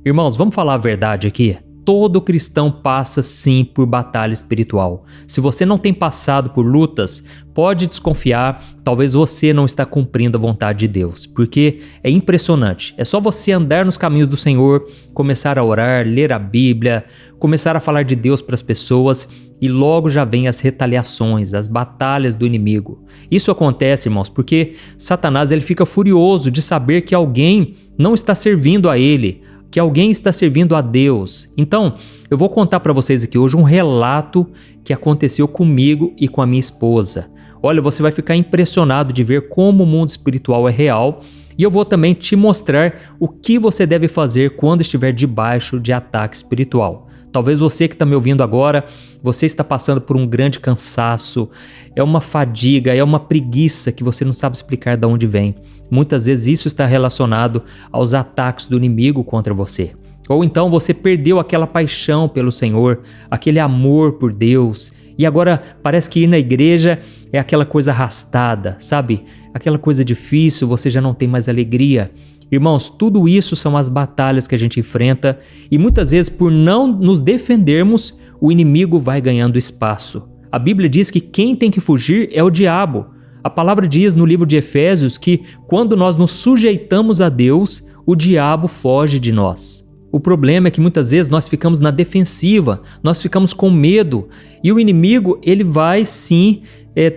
Irmãos, vamos falar a verdade aqui? Todo cristão passa sim por batalha espiritual. Se você não tem passado por lutas, pode desconfiar, talvez você não está cumprindo a vontade de Deus, porque é impressionante. É só você andar nos caminhos do Senhor, começar a orar, ler a Bíblia, começar a falar de Deus para as pessoas e logo já vem as retaliações, as batalhas do inimigo. Isso acontece, irmãos, porque Satanás ele fica furioso de saber que alguém não está servindo a ele, que alguém está servindo a Deus. Então, eu vou contar para vocês aqui hoje um relato que aconteceu comigo e com a minha esposa. Olha, você vai ficar impressionado de ver como o mundo espiritual é real e eu vou também te mostrar o que você deve fazer quando estiver debaixo de ataque espiritual. Talvez você que está me ouvindo agora, você está passando por um grande cansaço, é uma fadiga, é uma preguiça que você não sabe explicar de onde vem. Muitas vezes isso está relacionado aos ataques do inimigo contra você. Ou então você perdeu aquela paixão pelo Senhor, aquele amor por Deus, e agora parece que ir na igreja é aquela coisa arrastada, sabe? Aquela coisa difícil, você já não tem mais alegria. Irmãos, tudo isso são as batalhas que a gente enfrenta e muitas vezes por não nos defendermos, o inimigo vai ganhando espaço. A Bíblia diz que quem tem que fugir é o diabo. A palavra diz no livro de Efésios que quando nós nos sujeitamos a Deus, o diabo foge de nós. O problema é que muitas vezes nós ficamos na defensiva, nós ficamos com medo e o inimigo ele vai sim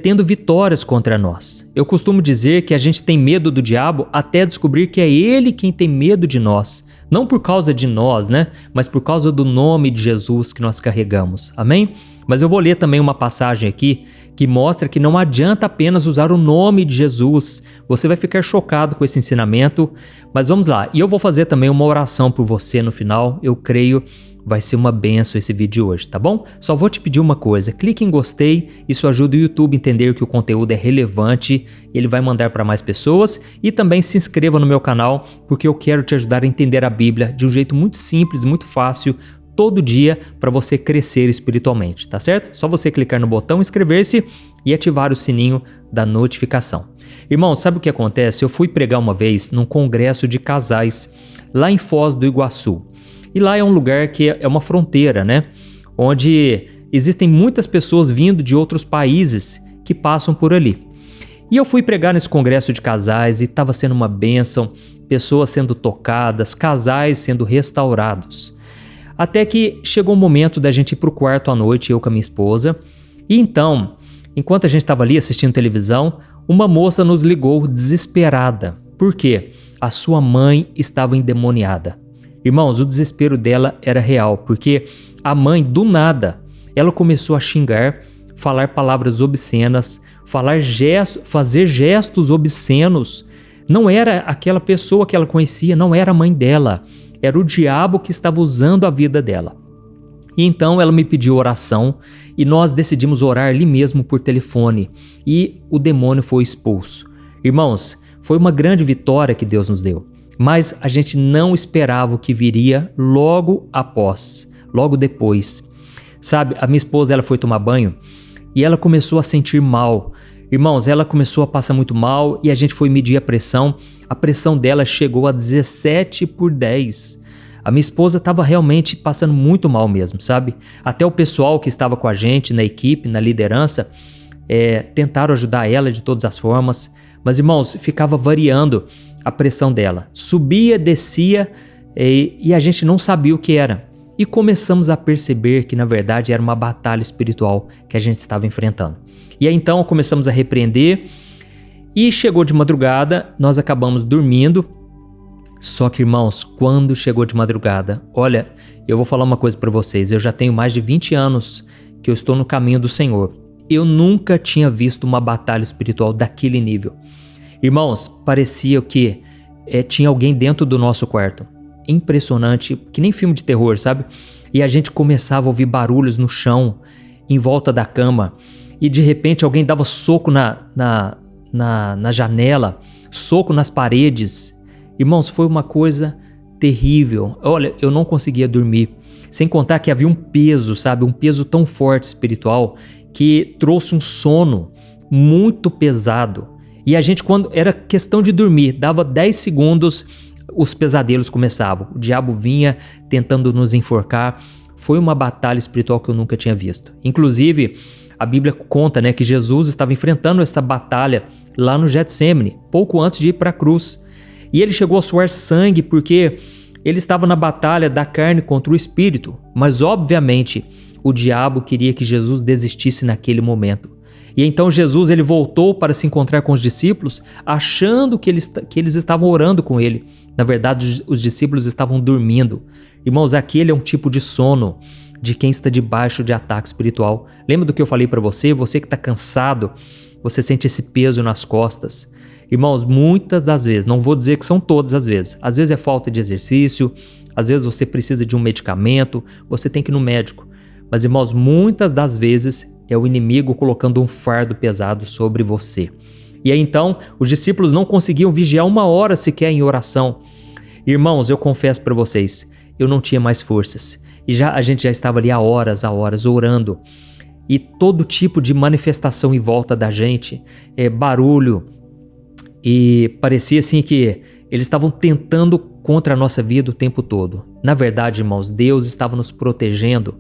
tendo vitórias contra nós. Eu costumo dizer que a gente tem medo do diabo até descobrir que é ele quem tem medo de nós. Não por causa de nós, né? Mas por causa do nome de Jesus que nós carregamos. Amém? Mas eu vou ler também uma passagem aqui que mostra que não adianta apenas usar o nome de Jesus. Você vai ficar chocado com esse ensinamento, mas vamos lá. E eu vou fazer também uma oração por você no final. Eu creio vai ser uma bênção esse vídeo de hoje, tá bom? Só vou te pedir uma coisa, clique em gostei, isso ajuda o YouTube a entender que o conteúdo é relevante, ele vai mandar para mais pessoas e também se inscreva no meu canal, porque eu quero te ajudar a entender a Bíblia de um jeito muito simples, muito fácil, todo dia para você crescer espiritualmente, tá certo? Só você clicar no botão inscrever-se e ativar o sininho da notificação. Irmão, sabe o que acontece? Eu fui pregar uma vez num congresso de casais lá em Foz do Iguaçu. E lá é um lugar que é uma fronteira, né? Onde existem muitas pessoas vindo de outros países que passam por ali. E eu fui pregar nesse congresso de casais e estava sendo uma bênção, pessoas sendo tocadas, casais sendo restaurados. Até que chegou o momento da gente ir para o quarto à noite, eu com a minha esposa. E então, enquanto a gente estava ali assistindo televisão, uma moça nos ligou desesperada. Por quê? A sua mãe estava endemoniada. Irmãos, o desespero dela era real, porque a mãe, do nada, ela começou a xingar, falar palavras obscenas, fazer gestos obscenos. Não era aquela pessoa que ela conhecia, não era a mãe dela, era o diabo que estava usando a vida dela. E então ela me pediu oração e nós decidimos orar ali mesmo por telefone e o demônio foi expulso. Irmãos, foi uma grande vitória que Deus nos deu. Mas a gente não esperava o que viria logo após, logo depois. Sabe, a minha esposa ela foi tomar banho e ela começou a sentir mal. Irmãos, ela começou a passar muito mal e a gente foi medir a pressão. A pressão dela chegou a 17/10. A minha esposa estava realmente passando muito mal mesmo, sabe? Até o pessoal que estava com a gente na equipe, na liderança, tentaram ajudar ela de todas as formas. Mas, irmãos, ficava variando a pressão dela. Subia, descia e a gente não sabia o que era. E começamos a perceber que, na verdade, era uma batalha espiritual que a gente estava enfrentando. E aí, então, começamos a repreender e chegou de madrugada, nós acabamos dormindo. Só que, irmãos, quando chegou de madrugada, olha, eu vou falar uma coisa para vocês. Eu já tenho mais de 20 anos que eu estou no caminho do Senhor. Eu nunca tinha visto uma batalha espiritual daquele nível. Irmãos, parecia que tinha alguém dentro do nosso quarto. Impressionante, que nem filme de terror, sabe? E a gente começava a ouvir barulhos no chão, em volta da cama. E de repente alguém dava soco na janela, soco nas paredes. Irmãos, foi uma coisa terrível. Olha, eu não conseguia dormir. Sem contar que havia um peso, sabe? Um peso tão forte espiritual que trouxe um sono muito pesado. E a gente, quando era questão de dormir, dava 10 segundos, os pesadelos começavam. O diabo vinha tentando nos enforcar. Foi uma batalha espiritual que eu nunca tinha visto. Inclusive, a Bíblia conta, né, que Jesus estava enfrentando essa batalha lá no Getsêmani, pouco antes de ir para a cruz. E ele chegou a suar sangue porque ele estava na batalha da carne contra o espírito. Mas, obviamente, o diabo queria que Jesus desistisse naquele momento. E então Jesus ele voltou para se encontrar com os discípulos, achando que eles estavam orando com ele. Na verdade, os discípulos estavam dormindo. Irmãos, aquele é um tipo de sono de quem está debaixo de ataque espiritual. Lembra do que eu falei para você? Você que está cansado, você sente esse peso nas costas. Irmãos, muitas das vezes, não vou dizer que são todas as vezes é falta de exercício, às vezes você precisa de um medicamento, você tem que ir no médico. Mas, irmãos, muitas das vezes é o inimigo colocando um fardo pesado sobre você. E aí então, os discípulos não conseguiam vigiar 1 hora sequer em oração. Irmãos, eu confesso para vocês, eu não tinha mais forças. E a gente já estava ali há horas orando. E todo tipo de manifestação em volta da gente, barulho. E parecia assim que eles estavam tentando contra a nossa vida o tempo todo. Na verdade, irmãos, Deus estava nos protegendo.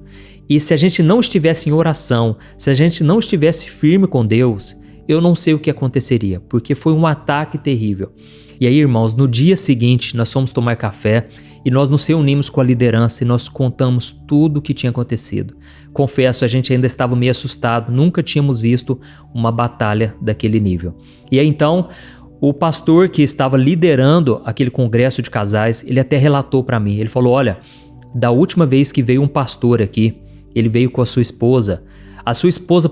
E se a gente não estivesse em oração, se a gente não estivesse firme com Deus, eu não sei o que aconteceria, porque foi um ataque terrível. E aí, irmãos, no dia seguinte, nós fomos tomar café e nós nos reunimos com a liderança e nós contamos tudo o que tinha acontecido. Confesso, a gente ainda estava meio assustado, nunca tínhamos visto uma batalha daquele nível. E aí, então, o pastor que estava liderando aquele congresso de casais, ele até relatou para mim, ele falou, olha, da última vez que veio um pastor aqui, ele veio com a sua esposa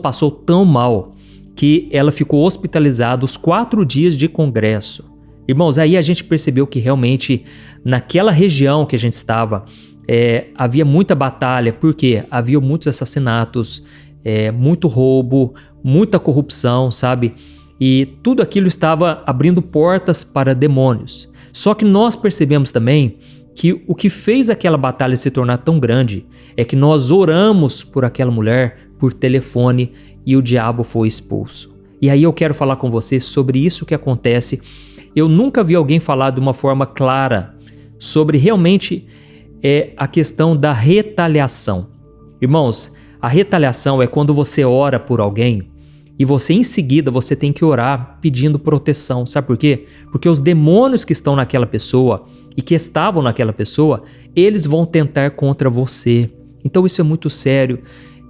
passou tão mal que ela ficou hospitalizada os 4 dias de congresso. Irmãos, aí a gente percebeu que realmente naquela região que a gente estava, havia muita batalha, porque havia muitos assassinatos, muito roubo, muita corrupção, sabe? E tudo aquilo estava abrindo portas para demônios. Só que nós percebemos também que o que fez aquela batalha se tornar tão grande é que nós oramos por aquela mulher por telefone e o diabo foi expulso. E aí eu quero falar com você sobre isso que acontece. Eu nunca vi alguém falar de uma forma clara sobre realmente a questão da retaliação. Irmãos, a retaliação é quando você ora por alguém e você em seguida você tem que orar pedindo proteção. Sabe por quê? Porque os demônios que estão naquela pessoa e que estavam naquela pessoa, eles vão tentar contra você. Então isso é muito sério.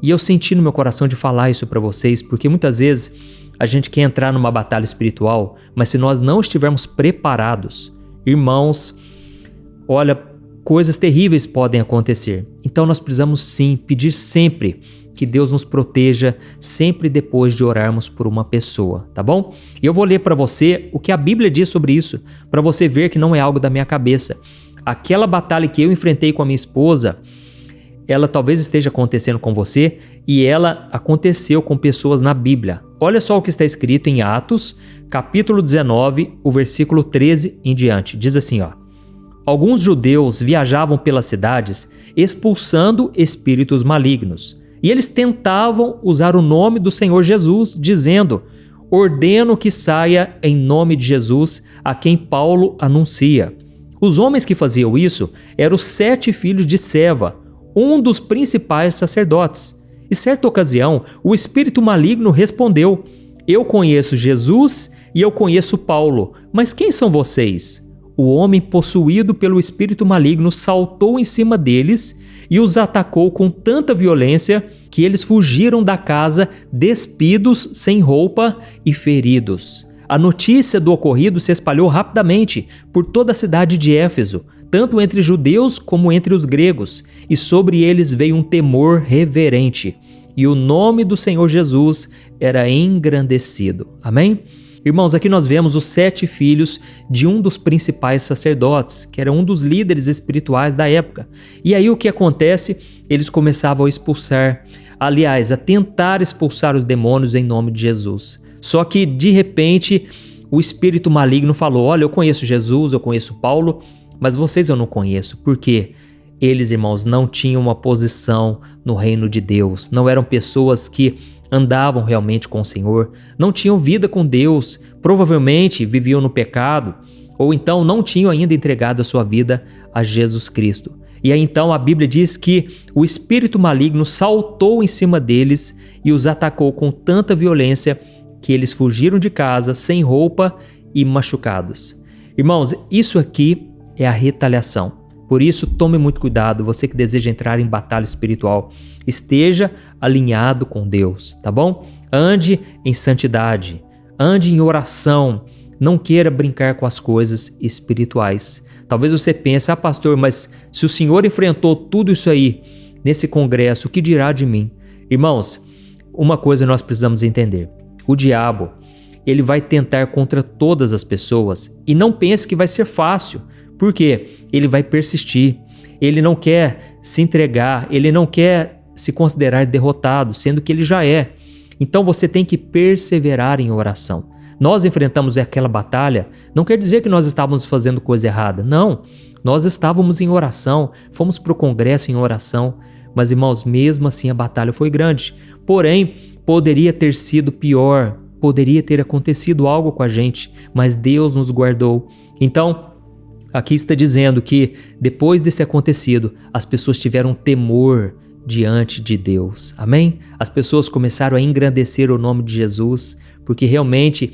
E eu senti no meu coração de falar isso para vocês, porque muitas vezes a gente quer entrar numa batalha espiritual, mas se nós não estivermos preparados, irmãos, olha, coisas terríveis podem acontecer. Então nós precisamos sim pedir sempre que Deus nos proteja, sempre depois de orarmos por uma pessoa, tá bom? E eu vou ler para você o que a Bíblia diz sobre isso, para você ver que não é algo da minha cabeça. Aquela batalha que eu enfrentei com a minha esposa, ela talvez esteja acontecendo com você e ela aconteceu com pessoas na Bíblia. Olha só o que está escrito em Atos, capítulo 19, o versículo 13 em diante. Diz assim, ó: alguns judeus viajavam pelas cidades expulsando espíritos malignos. E eles tentavam usar o nome do Senhor Jesus, dizendo: ordeno que saia em nome de Jesus, a quem Paulo anuncia. Os homens que faziam isso eram os 7 filhos de Seva, um dos principais sacerdotes. E certa ocasião, o espírito maligno respondeu: eu conheço Jesus e eu conheço Paulo, mas quem são vocês? O homem possuído pelo espírito maligno saltou em cima deles e os atacou com tanta violência que eles fugiram da casa despidos, sem roupa e feridos. A notícia do ocorrido se espalhou rapidamente por toda a cidade de Éfeso, tanto entre judeus como entre os gregos, e sobre eles veio um temor reverente, e o nome do Senhor Jesus era engrandecido. Amém? Irmãos, aqui nós vemos os 7 filhos de um dos principais sacerdotes, que era um dos líderes espirituais da época. E aí o que acontece? Eles começavam a expulsar, aliás, a tentar expulsar os demônios em nome de Jesus. Só que, de repente, o espírito maligno falou: olha, eu conheço Jesus, eu conheço Paulo, mas vocês eu não conheço. Por quê? Eles, irmãos, não tinham uma posição no reino de Deus, não eram pessoas que andavam realmente com o Senhor, não tinham vida com Deus, provavelmente viviam no pecado, ou então não tinham ainda entregado a sua vida a Jesus Cristo. E aí então a Bíblia diz que o espírito maligno saltou em cima deles e os atacou com tanta violência que eles fugiram de casa sem roupa e machucados. Irmãos, isso aqui é a retaliação. Por isso, tome muito cuidado, você que deseja entrar em batalha espiritual. Esteja alinhado com Deus, tá bom? Ande em santidade, ande em oração. Não queira brincar com as coisas espirituais. Talvez você pense, pastor, mas se o senhor enfrentou tudo isso aí nesse congresso, o que dirá de mim? Irmãos, uma coisa nós precisamos entender. O diabo, ele vai tentar contra todas as pessoas e não pense que vai ser fácil. Por quê? Ele vai persistir, ele não quer se entregar, ele não quer se considerar derrotado, sendo que ele já é. Então você tem que perseverar em oração. Nós enfrentamos aquela batalha, não quer dizer que nós estávamos fazendo coisa errada, não. Nós estávamos em oração, fomos para o congresso em oração, mas irmãos, mesmo assim a batalha foi grande. Porém, poderia ter sido pior, poderia ter acontecido algo com a gente, mas Deus nos guardou. Então, aqui está dizendo que depois desse acontecido, as pessoas tiveram temor diante de Deus. Amém? As pessoas começaram a engrandecer o nome de Jesus, porque realmente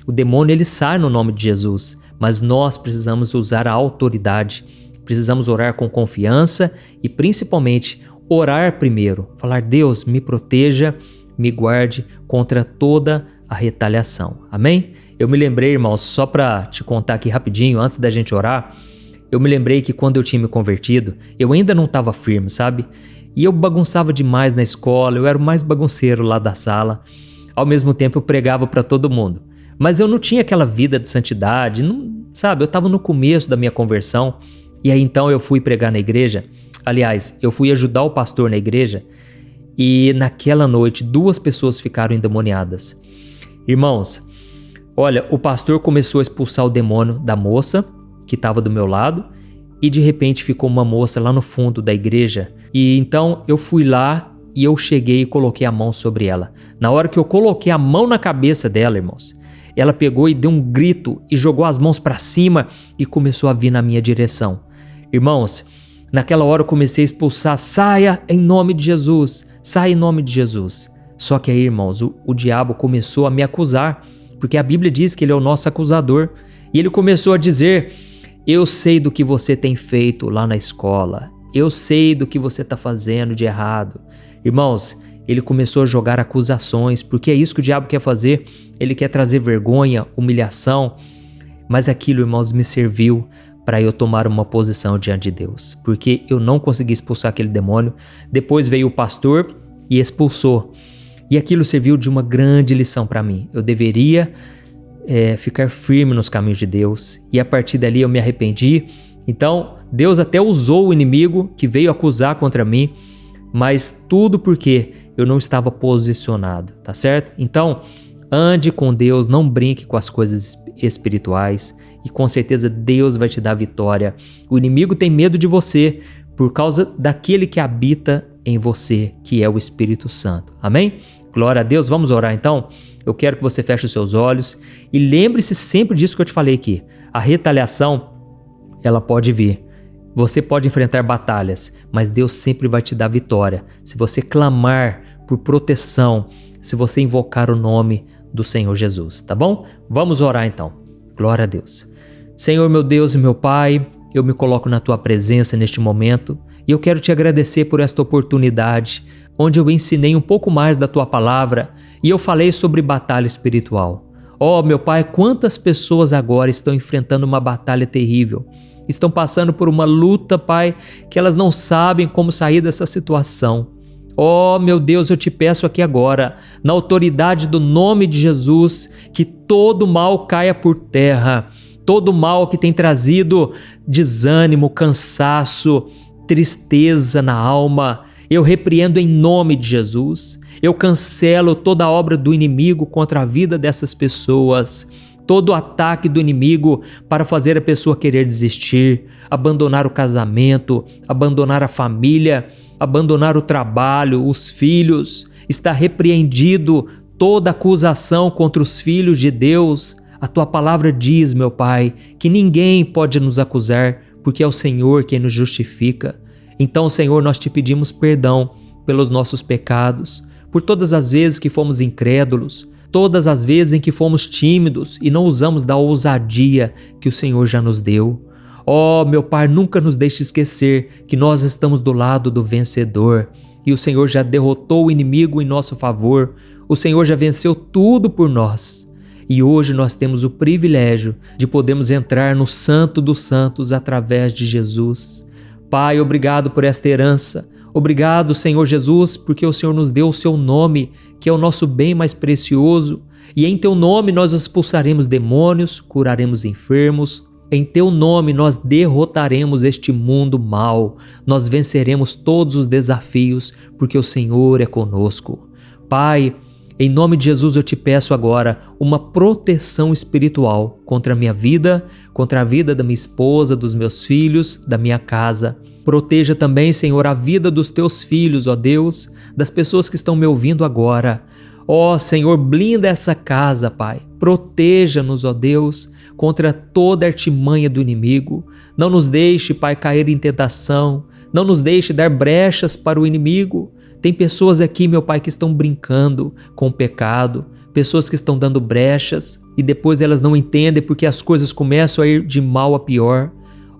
o demônio ele sai no nome de Jesus, mas nós precisamos usar a autoridade, precisamos orar com confiança e principalmente orar primeiro, falar: Deus, me proteja, me guarde contra toda a retaliação. Amém? Eu me lembrei, irmãos, só para te contar aqui rapidinho, antes da gente orar, eu me lembrei que quando eu tinha me convertido, eu ainda não estava firme, sabe? E eu bagunçava demais na escola, eu era o mais bagunceiro lá da sala. Ao mesmo tempo eu pregava para todo mundo. Mas eu não tinha aquela vida de santidade, não, sabe? Eu estava no começo da minha conversão. E aí então eu fui pregar na igreja. Aliás, eu fui ajudar o pastor na igreja. E naquela noite 2 pessoas ficaram endemoniadas. Irmãos, olha, o pastor começou a expulsar o demônio da moça que estava do meu lado e de repente ficou uma moça lá no fundo da igreja. E então eu fui lá e eu cheguei e coloquei a mão sobre ela. Na hora que eu coloquei a mão na cabeça dela, irmãos, ela pegou e deu um grito e jogou as mãos para cima e começou a vir na minha direção. Irmãos, naquela hora eu comecei a expulsar: saia em nome de Jesus, saia em nome de Jesus. Só que aí, irmãos, o diabo começou a me acusar, porque a Bíblia diz que ele é o nosso acusador. E ele começou a dizer: eu sei do que você tem feito lá na escola, eu sei do que você está fazendo de errado. Irmãos, ele começou a jogar acusações, porque é isso que o diabo quer fazer. Ele quer trazer vergonha, humilhação. Mas aquilo, irmãos, me serviu para eu tomar uma posição diante de Deus, porque eu não consegui expulsar aquele demônio. Depois veio o pastor e expulsou. E aquilo serviu de uma grande lição para mim. Eu deveria ficar firme nos caminhos de Deus. E a partir dali eu me arrependi. Então, Deus até usou o inimigo que veio acusar contra mim, mas tudo porque eu não estava posicionado, tá certo? Então, ande com Deus, não brinque com as coisas espirituais e com certeza Deus vai te dar vitória. O inimigo tem medo de você por causa daquele que habita em você, que é o Espírito Santo. Amém? Glória a Deus. Vamos orar então? Eu quero que você feche os seus olhos e lembre-se sempre disso que eu te falei aqui. A retaliação, ela pode vir. Você pode enfrentar batalhas, mas Deus sempre vai te dar vitória. Se você clamar por proteção, se você invocar o nome do Senhor Jesus, tá bom? Vamos orar então. Glória a Deus. Senhor, meu Deus e meu Pai, eu me coloco na Tua presença neste momento e eu quero Te agradecer por esta oportunidade, onde eu ensinei um pouco mais da Tua palavra e eu falei sobre batalha espiritual. Oh, meu Pai, quantas pessoas agora estão enfrentando uma batalha terrível. Estão passando por uma luta, Pai, que elas não sabem como sair dessa situação. Oh, meu Deus, eu te peço aqui agora, na autoridade do nome de Jesus, que todo mal caia por terra, todo mal que tem trazido desânimo, cansaço, tristeza na alma, eu repreendo em nome de Jesus. Eu cancelo toda a obra do inimigo contra a vida dessas pessoas, todo o ataque do inimigo para fazer a pessoa querer desistir, abandonar o casamento, abandonar a família, abandonar o trabalho, os filhos. Está repreendido toda acusação contra os filhos de Deus, A tua palavra diz, meu Pai, que ninguém pode nos acusar, porque é o Senhor quem nos justifica. Então, Senhor, nós te pedimos perdão pelos nossos pecados, por todas as vezes que fomos incrédulos, todas as vezes em que fomos tímidos e não usamos da ousadia que o Senhor já nos deu. Oh, meu Pai, nunca nos deixe esquecer que nós estamos do lado do vencedor e o Senhor já derrotou o inimigo em nosso favor. O Senhor já venceu tudo por nós. E hoje nós temos o privilégio de podermos entrar no Santo dos Santos através de Jesus. Pai, obrigado por esta herança. Obrigado, Senhor Jesus, porque o Senhor nos deu o seu nome, que é o nosso bem mais precioso. E em teu nome nós expulsaremos demônios, curaremos enfermos. Em teu nome nós derrotaremos este mundo mau. Nós venceremos todos os desafios, porque o Senhor é conosco. Pai, em nome de Jesus eu te peço agora uma proteção espiritual contra a minha vida, contra a vida da minha esposa, dos meus filhos, da minha casa. Proteja também, Senhor, a vida dos teus filhos, ó Deus, das pessoas que estão me ouvindo agora. Ó Senhor, blinda essa casa, Pai. Proteja-nos, ó Deus, contra toda a artimanha do inimigo. Não nos deixe, Pai, cair em tentação. Não nos deixe dar brechas para o inimigo. Tem pessoas aqui, meu Pai, que estão brincando com o pecado, pessoas que estão dando brechas e depois elas não entendem porque as coisas começam a ir de mal a pior.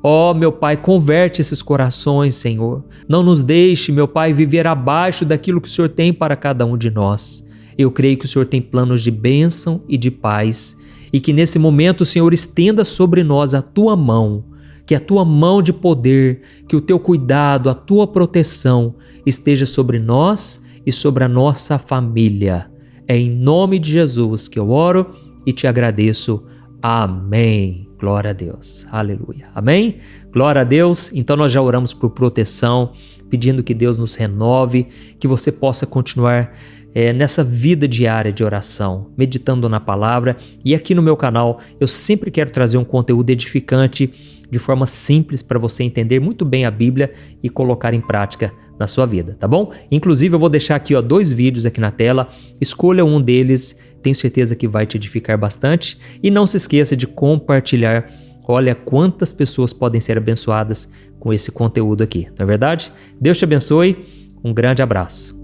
Ó, meu Pai, converte esses corações, Senhor. Não nos deixe, meu Pai, viver abaixo daquilo que o Senhor tem para cada um de nós. Eu creio que o Senhor tem planos de bênção e de paz e que nesse momento o Senhor estenda sobre nós a tua mão, que a tua mão de poder, que o teu cuidado, a tua proteção esteja sobre nós e sobre a nossa família. É em nome de Jesus que eu oro e te agradeço. Amém. Glória a Deus. Aleluia. Amém? Glória a Deus. Então nós já oramos por proteção, pedindo que Deus nos renove, que você possa continuar nessa vida diária de oração, meditando na palavra. E aqui no meu canal eu sempre quero trazer um conteúdo edificante de forma simples para você entender muito bem a Bíblia e colocar em prática na sua vida, tá bom? Inclusive eu vou deixar aqui 2 vídeos aqui na tela, escolha um deles, tenho certeza que vai te edificar bastante e não se esqueça de compartilhar. Olha quantas pessoas podem ser abençoadas com esse conteúdo aqui, não é verdade? Deus te abençoe, um grande abraço.